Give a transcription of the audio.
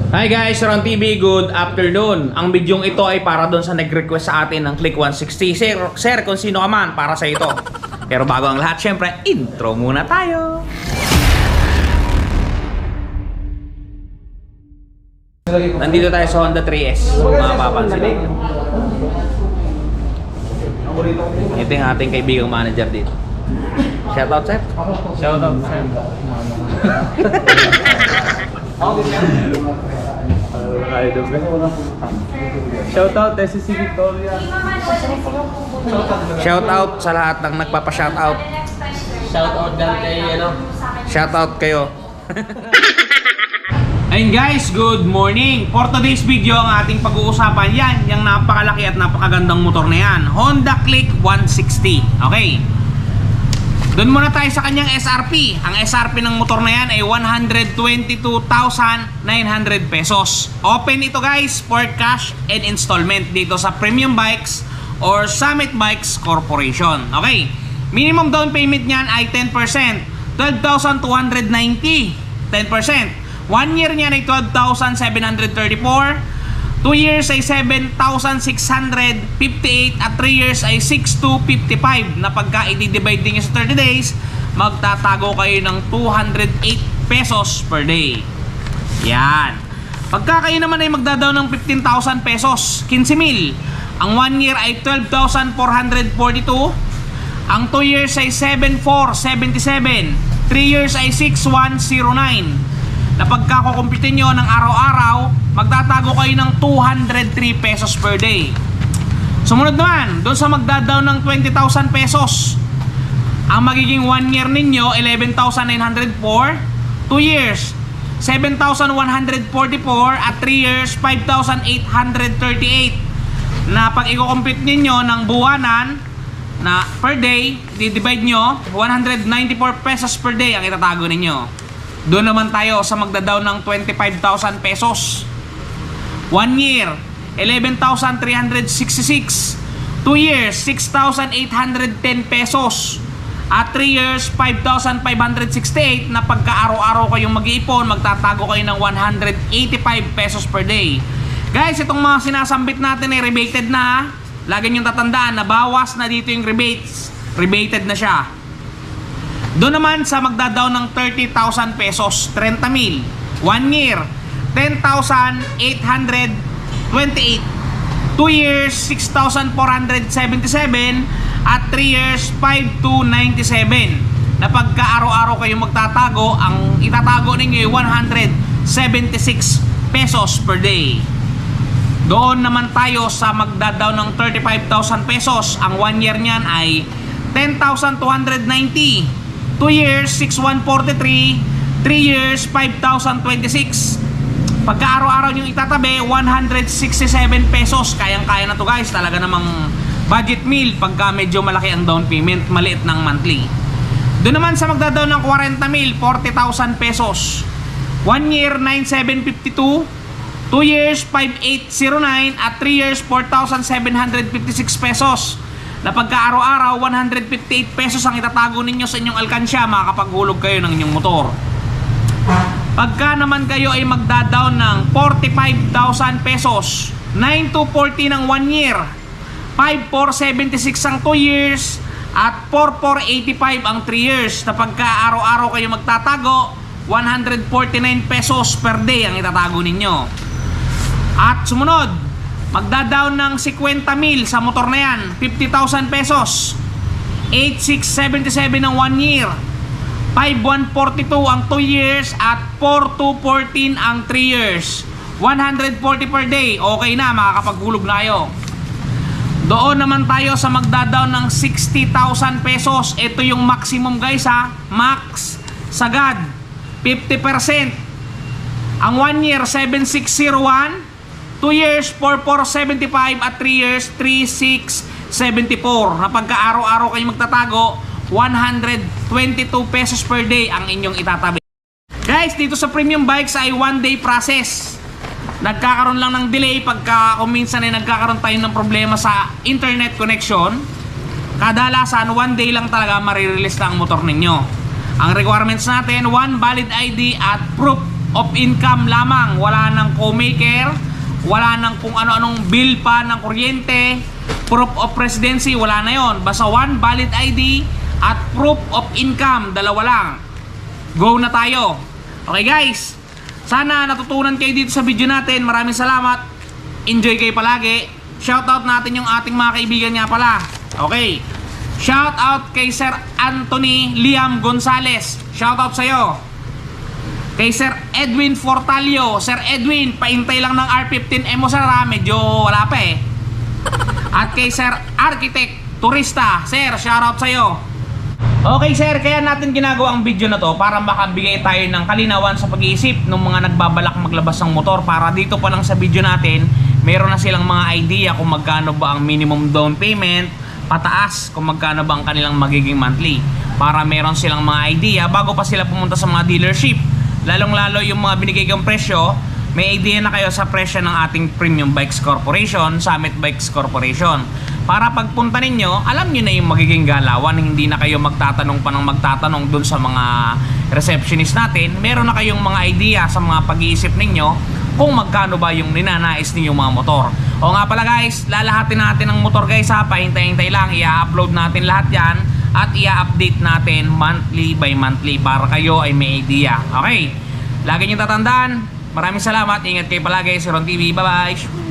Hi guys, Ron TV, good afternoon. Ang bidyong ito ay para doon sa nag-request sa atin ng Click 160. Sir, kung sino ka man, para sa ito. Pero bago ang lahat, syempre, intro muna tayo. Nandito tayo sa Honda 3S, mga papansin ninyo. Ito yung ating kaibigang manager dito. Shoutout, sir. Shoutout, sir. Shoutout, SCC Victoria. Shoutout sa lahat ng nagpapa-shoutout. Shoutout din kay Shoutout kayo. Ayun guys, good morning. For today's video, ang ating pag-uusapan yan, yung napakalaki at napakagandang motor na yan, Honda Click 160. Okay. Doon muna tayo sa kanyang SRP. Ang SRP ng motor na yan ay 122,900 pesos. Open ito guys for cash and installment dito sa Premium Bikes or Summit Bikes Corporation. Okay. Minimum down payment niyan ay 10%. 12,290. 10%. 1 year niyan ay 12,734. 2 years ay 7,658 at 3 years ay 6,255. Na pagka i-divide din sa 30 days, magtatago kayo ng 208 pesos per day. Yan. Pagka kayo naman ay magdadaw ng 15,000 pesos, 15,000. Ang 1 year ay 12,442. Ang 2 years ay 7,477. 3 years ay 6,109. Na pagka kukumpitin nyo ng araw-araw, magtatago kayo ng 203 pesos per day. Sumunod naman, doon sa magdadaw ng 20,000 pesos, ang magiging 1 year ninyo, 11,904. 2 years, 7,144. At 3 years, 5,838. Na pag i-compute ninyo ng buwanan na per day, di-divide nyo, 194 pesos per day ang itatago ninyo. Doon naman tayo sa magdadaw ng 25,000 pesos. 1 year, 11,366. 2 years, 6,810 pesos. At 3 years, 5,568 na pagka-araw-araw kayong mag-iipon, magtatago kayo ng 185 pesos per day. Guys, itong mga sinasambit natin ay rebated na. Lagi niyong tatandaan na bawas na dito yung rebates. Rebated na siya. Doon naman sa magdadaw ng 30,000 pesos, 30,000. 1 year, 10,828. 2 years, 6,477. At 3 years, 5,297. Na pagka araw-araw kayo magtatago, ang itatago ninyo ay 176 pesos per day. Doon naman tayo sa magdadaw ng 35,000 pesos. Ang 1 year niyan ay 10,290. 2 years, 6,143. 3 years, 5,026. Pagka araw-araw nyo itatabi, 167 pesos. Kayang-kaya na to guys. Talaga namang budget meal pagka medyo malaki ang down payment, maliit ng monthly. Doon naman sa magdadaw ng 40,000, 40,000 pesos. 1 year, 9,752. 2 years, 5,809. At 3 years, 4,756 pesos. Na pagka araw-araw 158 pesos ang itatago ninyo sa inyong alkansya, makakapaghulog kayo ng inyong motor. Pagka naman kayo ay magdadaw ng 45,000 pesos, 9,240 ng 1 year, 5,476 ang 2 years, at 4,485 ang 3 years. Na pagka araw-araw kayo magtatago, 149 pesos per day ang itatago ninyo. At sumunod, magdadaw ng 50,000 sa motor na yan, 50,000 pesos. 8,677 ang 1 year, 5,142 ang 2 years, at 4,214 ang 3 years. 140 per day. Okay na, makakapaghulog na kayo. Doon naman tayo sa magdadaw ng 60,000 pesos. Ito yung maximum guys ha. Max, sagad, 50%. Ang 1 year, 7,601. 2 years, 4,475. At 3 years, 3,674. Na pagka araw-araw kayo magtatago, 122 pesos per day ang inyong itatabi. Guys, dito sa Premium Bikes ay 1 day process. Nagkakaroon lang ng delay pagka kung minsan ay nagkakaroon tayo ng problema sa internet connection. Kadalasan, 1 day lang talaga marirelease na ang motor ninyo. Ang requirements natin, 1 valid ID at proof of income lamang. Wala nang co-maker, wala nang kung ano-anong bill pa ng kuryente, proof of residency, wala na yon. Basta one valid ID at proof of income, dalawa lang. Go na tayo. Okay guys, sana natutunan kayo dito sa video natin. Maraming salamat. Enjoy kayo palagi. Shoutout natin yung ating mga kaibigan nga pala. Okay. Shoutout kay Sir Anthony Liam Gonzales. Shoutout sa'yo. Kay Sir Edwin Fortalio. Sir Edwin, paintay lang ng R15M mo sir ha. Medyo wala pa eh. At kay Sir Architect Turista. Sir, shoutout sa'yo. Okay sir, kaya natin ginagawa ang video na to para makabigay tayo ng kalinawan sa pag-iisip ng mga nagbabalak maglabas ng motor, para dito pa lang sa video natin meron na silang mga idea kung magkano ba ang minimum down payment, pataas kung magkano ba ang kanilang magiging monthly, para meron silang mga idea bago pa sila pumunta sa mga dealership. Lalong lalo yung mga binigay kong presyo, may idea na kayo sa presyo ng ating Premium Bikes Corporation, Summit Bikes Corporation, para pagpunta ninyo, alam nyo na yung magiging galawan. Hindi na kayo magtatanong pa ng magtatanong dun sa mga receptionist natin. Meron na kayong mga idea sa mga pag-iisip ninyo kung magkano ba yung ninanais ninyong mga motor. O nga pala guys, lalahatin natin ang motor guys ha. Pahintay-hintay lang, i-upload natin lahat yan at i-update natin monthly by monthly para kayo ay may idea. Okay, lagi nyo tatandaan. Maraming salamat, ingat kayo palagi. Si Ron TV, bye bye.